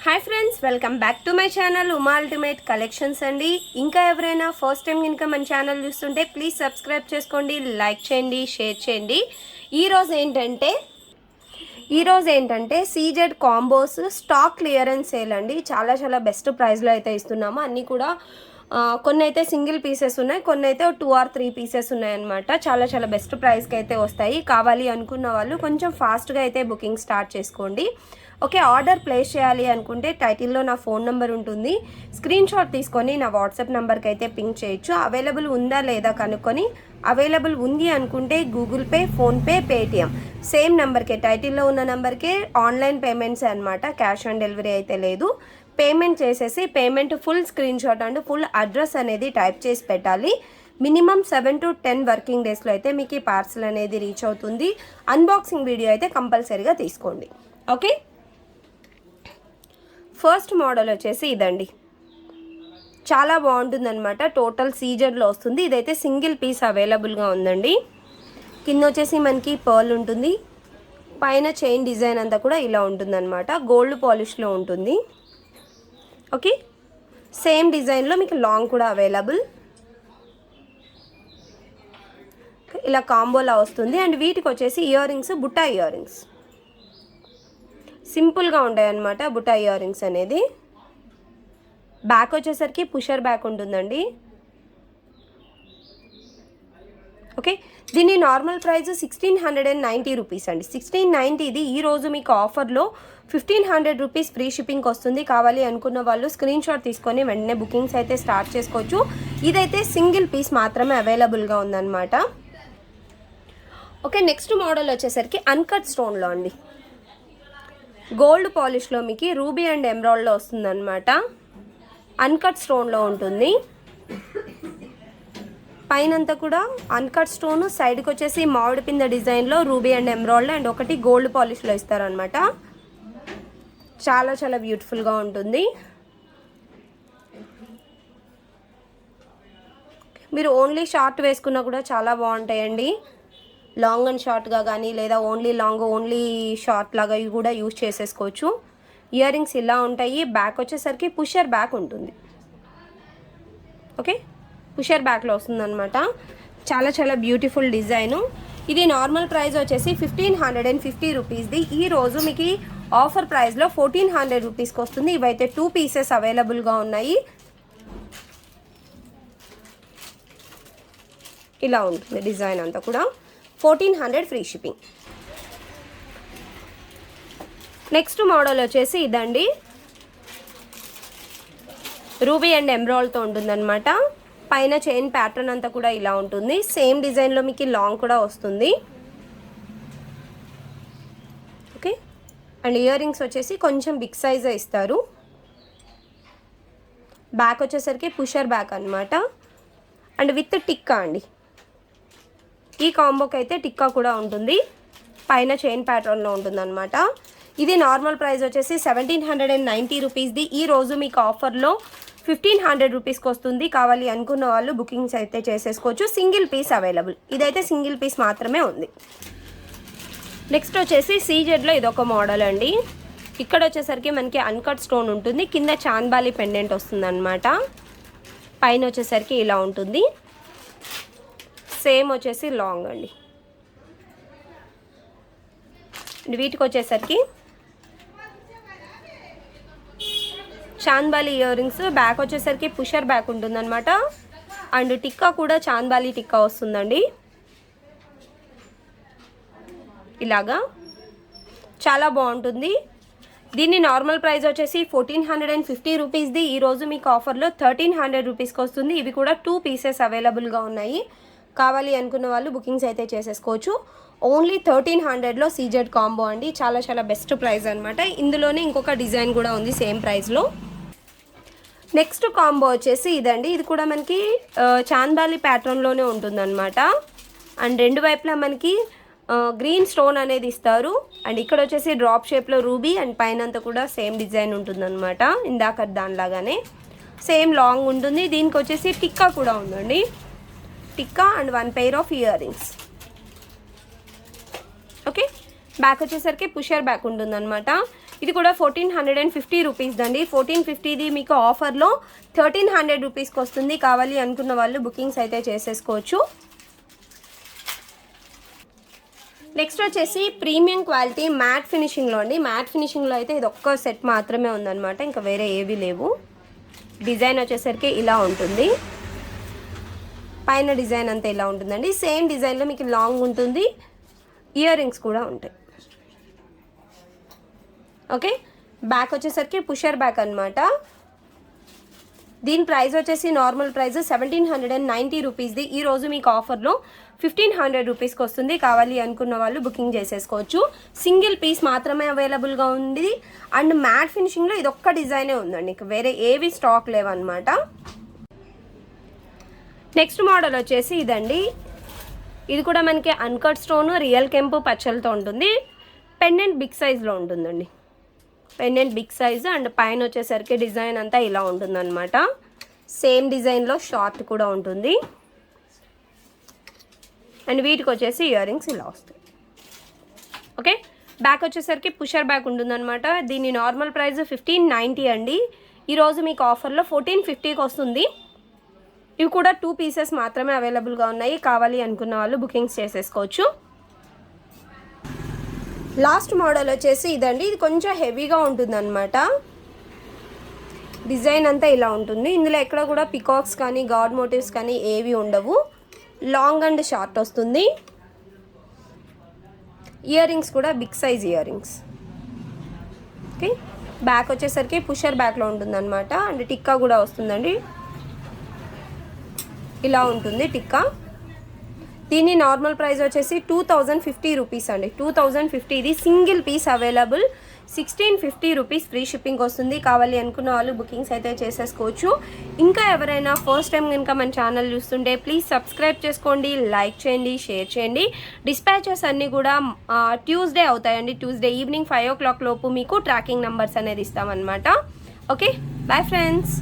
Hi friends, welcome back to my channel Uma ultimate collections అండి. ఇంకా ఎవరైనా ఫస్ట్ టైం కనుక మన ఛానల్ చూస్తుంటే ప్లీజ్ సబ్స్క్రైబ్ చేసుకోండి, లైక్ చేయండి, షేర్ చేయండి. ఈరోజు ఏంటంటే CZ combos stock clearance sale అండి. చాలా బెస్ట్ ప్రైస్లో అయితే ఇస్తున్నాము. అన్నీ కూడా కొన్ని అయితే సింగిల్ పీసెస్ ఉన్నాయి, కొన్ని అయితే 2 or 3 పీసెస్ ఉన్నాయన్నమాట. చాలా బెస్ట్ ప్రైస్కి అయితే వస్తాయి. కావాలి అనుకున్న వాళ్ళు కొంచెం ఫాస్ట్గా అయితే బుకింగ్ స్టార్ట్ చేసుకోండి. ఓకే, ఆర్డర్ ప్లేస్ చేయాలి అనుకుంటే టైటిల్లో నా ఫోన్ నెంబర్ ఉంటుంది. స్క్రీన్ షాట్ తీసుకొని నా వాట్సాప్ నెంబర్కి అయితే పింక్ చేయొచ్చు. అవైలబుల్ ఉందా లేదా కనుక్కొని అవైలబుల్ ఉంది అనుకుంటే Google pay, PhonePe, Paytm same నెంబర్కే, టైటిల్లో ఉన్న నెంబర్కే ఆన్లైన్ పేమెంట్స్ అనమాట. క్యాష్ ఆన్ డెలివరీ అయితే లేదు. పేమెంట్ చేసేసి payment full screen shot and full address అనేది టైప్ చేసి పెట్టాలి. మినిమం 7 to 10 వర్కింగ్ డేస్లో అయితే మీకు ఈ పార్సల్ అనేది రీచ్ అవుతుంది. అన్బాక్సింగ్ వీడియో అయితే కంపల్సరీగా తీసుకోండి. ఓకే, ఫస్ట్ మోడల్ వచ్చేసి ఇదండి. చాలా బాగుంటుంది అనమాట. టోటల్ సీజెడ్లో వస్తుంది. ఇదైతే సింగిల్ పీస్ అవైలబుల్గా ఉందండి. కింద వచ్చేసి మనకి పర్ల్ ఉంటుంది. పైన చైన్ డిజైన్ అంతా కూడా ఇలా ఉంటుందన్నమాట. గోల్డ్ పాలిష్లో ఉంటుంది. ఓకే, సేమ్ డిజైన్లో మీకు లాంగ్ కూడా అవైలబుల్. ఇలా కాంబోలా వస్తుంది. అండ్ వీటికి వచ్చేసి ear rings, Butta ear rings సింపుల్గా ఉంటాయి అన్నమాట. బుట్టా ఇయర్ రింగ్స్ అనేది బ్యాక్ వచ్చేసరికి పుషర్ బ్యాక్ ఉంటుందండి. ఓకే, దీని నార్మల్ ప్రైస్ 1690 రూపీస్ అండి. 1690 ఇది. ఈరోజు మీకు ఆఫర్లో 1500 రూపీస్ ఫ్రీ షిప్పింగ్కి వస్తుంది. కావాలి అనుకున్న వాళ్ళు స్క్రీన్ షాట్ తీసుకొని వెంటనే బుకింగ్స్ అయితే స్టార్ట్ చేసుకోవచ్చు. ఇదైతే సింగిల్ పీస్ మాత్రమే అవైలబుల్గా ఉందన్నమాట. ఓకే, నెక్స్ట్ మోడల్ వచ్చేసరికి అన్కట్ స్టోన్లో అండి. గోల్డ్ పాలిష్లో మీకు రూబీ అండ్ ఎమరాల్డ్లో వస్తుందన్నమాట. అన్కట్ స్టోన్లో ఉంటుంది. పైనంతా కూడా అన్కట్ స్టోన్, సైడ్కి వచ్చేసి మామిడి పింద డిజైన్లో రూబీ అండ్ ఎమరాల్డ్ అండ్ ఒకటి గోల్డ్ పాలిష్లో ఇస్తారనమాట. చాలా బ్యూటిఫుల్గా ఉంటుంది. మీరు ఓన్లీ షార్ట్ వేసుకున్నా కూడా చాలా బాగుంటాయండి. లాంగ్ అండ్ షార్ట్గా కానీ, లేదా ఓన్లీ లాంగ్ ఓన్లీ షార్ట్ లాగా కూడా యూజ్ చేసేసుకోవచ్చు. ఇయర్ రింగ్స్ ఇలా ఉంటాయి. బ్యాక్ వచ్చేసరికి పుషర్ బ్యాక్ ఉంటుంది. ఓకే, పుషర్ బ్యాక్లో వస్తుందన్నమాట. చాలా బ్యూటిఫుల్ డిజైను. ఇది నార్మల్ ప్రైస్ వచ్చేసి 1550 రూపీస్ది. ఈరోజు మీకు ఆఫర్ ప్రైస్లో 1400 రూపీస్కి వస్తుంది. ఇవైతే 2 పీసెస్ అవైలబుల్గా ఉన్నాయి. ఇలా ఉంటుంది డిజైన్ అంతా కూడా. 1400 ఫ్రీ షిప్పింగ్. నెక్స్ట్ మోడల్ వచ్చేసి ఇదండి. రూబీ అండ్ ఎమరాల్డ్తో ఉంటుందన్నమాట. పైన చైన్ ప్యాటర్న్ అంతా కూడా ఇలా ఉంటుంది. సేమ్ డిజైన్లో మీకు లాంగ్ కూడా వస్తుంది. ఓకే, అండ్ ఇయర్ రింగ్స్ వచ్చేసి కొంచెం బిగ్ సైజే ఇస్తారు. బ్యాక్ వచ్చేసరికి పుషర్ బ్యాక్ అనమాట. అండ్ విత్ టిక్కా అండి. ఈ కాంబోకి అయితే టిక్కా కూడా ఉంటుంది. పైన చైన్ ప్యాటర్న్లో ఉంటుందన్నమాట. ఇది నార్మల్ ప్రైస్ వచ్చేసి 1790 రూపీస్ది. ఈరోజు మీకు ఆఫర్లో 1500 రూపీస్కి వస్తుంది. కావాలి అనుకున్న వాళ్ళు బుకింగ్స్ అయితే చేసేసుకోవచ్చు. Single piece available. ఇదైతే సింగిల్ పీస్ మాత్రమే ఉంది. నెక్స్ట్ వచ్చేసి సీజెడ్లో ఇదొక మోడల్ అండి. ఇక్కడ వచ్చేసరికి మనకి అన్కట్ స్టోన్ ఉంటుంది. కింద చాంద్బాలి పెండెంట్ వస్తుందన్నమాట. పైన వచ్చేసరికి ఇలా ఉంటుంది. సేమ్ వచ్చేసి లాంగ్ అండి. వీటికి వచ్చేసరికి చాంద్బాలి ఇయర్ రింగ్స్. బ్యాక్ వచ్చేసరికి పుషర్ బ్యాక్ ఉంటుందన్నమాట. అండ్ టిక్కా కూడా చాంద్బాలి టిక్కా వస్తుందండి. ఇలాగా చాలా బాగుంటుంది. దీన్ని నార్మల్ ప్రైస్ వచ్చేసి 1450 రూపీస్ది. ఈరోజు మీకు ఆఫర్లో 1300 రూపీస్కి వస్తుంది. ఇవి కూడా 2 పీసెస్ అవైలబుల్గా ఉన్నాయి. కావాలి అనుకున్న వాళ్ళు బుకింగ్స్ అయితే చేసేసుకోవచ్చు. ఓన్లీ 1300లో సీజెడ్ కాంబో అండి. చాలా బెస్ట్ ప్రైస్ అనమాట. ఇందులోనే ఇంకొక డిజైన్ కూడా ఉంది సేమ్ ప్రైస్లో. నెక్స్ట్ కాంబో వచ్చేసి ఇదండి. ఇది కూడా మనకి చాంద్బాలి ప్యాటర్న్లోనే ఉంటుందన్నమాట. అండ్ రెండు వైపులా మనకి గ్రీన్ స్టోన్ అనేది ఇస్తారు. అండ్ ఇక్కడ వచ్చేసి డ్రాప్ షేప్లో రూబీ అండ్ పైన అంతా కూడా సేమ్ డిజైన్ ఉంటుందన్నమాట. ఇందాక దానిలాగానే సేమ్ లాంగ్ ఉంటుంది. దీనికి వచ్చేసి టిక్కా కూడా ఉందండి. Tikka and 1 pair of ear rings. Okay, back వచ్చేసరికి పుషర్ బ్యాక్ ఉంటుందన్నమాట. ఇది కూడా 1450 రూపీస్ అండి. 1450ది మీకు ఆఫర్లో 1300 రూపీస్కి వస్తుంది. కావాలి అనుకున్న వాళ్ళు బుకింగ్స్ అయితే చేసేసుకోవచ్చు. నెక్స్ట్ వచ్చేసి ప్రీమియం క్వాలిటీ మ్యాట్ ఫినిషింగ్లో అండి. మ్యాట్ ఫినిషింగ్లో అయితే ఇది ఒక్క సెట్ మాత్రమే ఉందన్నమాట, ఇంకా వేరే ఏవి లేవు. డిజైన్ వచ్చేసరికి ఇలా ఉంటుంది, పైన డిజైన్ అంతా ఇలా ఉంటుందండి. సేమ్ డిజైన్లో మీకు లాంగ్ ఉంటుంది, ఇయర్ రింగ్స్ కూడా ఉంటాయి. ఓకే, బ్యాక్ వచ్చేసరికి పుషర్ బ్యాక్ అనమాట. దీని ప్రైస్ వచ్చేసి నార్మల్ ప్రైస్ 1790 రూపీస్ది. ఈరోజు మీకు ఆఫర్లో 1500 రూపీస్కి వస్తుంది. కావాలి అనుకున్న వాళ్ళు బుకింగ్ చేసేసుకోవచ్చు. సింగిల్ పీస్ మాత్రమే అవైలబుల్గా ఉంది. అండ్ మ్యాట్ ఫినిషింగ్లో ఇది ఒక్క డిజైనే ఉందండి, ఇంకా వేరే ఏవి స్టాక్ లేవన్నమాట. నెక్స్ట్ మోడల్ వచ్చేసి ఇదండి. ఇది కూడా మనకి అన్కట్ స్టోన్ రియల్ కెంపు పచ్చలతో ఉంటుంది. పెండెంట్ బిగ్ సైజ్లో ఉంటుందండి, పెండెంట్ బిగ్ సైజ్. అండ్ పైన వచ్చేసరికి డిజైన్ అంతా ఇలా ఉంటుందన్నమాట. సేమ్ డిజైన్లో షార్ట్ కూడా ఉంటుంది. అండ్ వీటికి వచ్చేసి ఇయర్ రింగ్స్ ఇలా వస్తాయి. ఓకే, బ్యాక్ వచ్చేసరికి పుషర్ బ్యాక్ ఉంటుందన్నమాట. దీని నార్మల్ ప్రైస్ 1590 అండి. ఈరోజు మీకు ఆఫర్లో 1450కి వస్తుంది. ఇవి కూడా 2 పీసెస్ మాత్రమే అవైలబుల్గా ఉన్నాయి. కావాలి అనుకున్న వాళ్ళు బుకింగ్స్ చేసేసుకోవచ్చు. లాస్ట్ మోడల్ వచ్చేసి ఇదండి. ఇది కొంచెం హెవీగా ఉంటుందన్నమాట. డిజైన్ అంతా ఇలా ఉంటుంది. ఇందులో ఎక్కడ కూడా పికాక్స్ కానీ గాడ్ మోటివ్స్ కానీ ఏవి ఉండవు. లాంగ్ అండ్ షార్ట్ వస్తుంది. ఇయర్ రింగ్స్ కూడా big size earrings. Okay, back వచ్చేసరికి పుషర్ బ్యాక్లో ఉంటుందన్నమాట. అండ్ టిక్కా కూడా వస్తుందండి, ఇలా ఉంటుంది టిక్కా. దీని నార్మల్ ప్రైస్ వచ్చేసి 2050 రూపీస్ అండి. 2050 ఇది single piece available. 1650 rupees free shipping వస్తుంది. కావాలి అనుకున్న వాళ్ళు బుకింగ్స్ అయితే చేసేసుకోవచ్చు. ఇంకా ఎవరైనా ఫస్ట్ టైం కనుక మన ఛానల్ చూస్తుంటే ప్లీజ్ సబ్స్క్రైబ్ చేసుకోండి, లైక్ చేయండి, షేర్ చేయండి. డిస్పాచెస్ అన్నీ కూడా ట్యూస్డే అవుతాయండి. ట్యూస్డే ఈవినింగ్ 5 o'clock లోపు మీకు ట్రాకింగ్ నెంబర్స్ అనేది ఇస్తామన్నమాట. Okay, bye friends.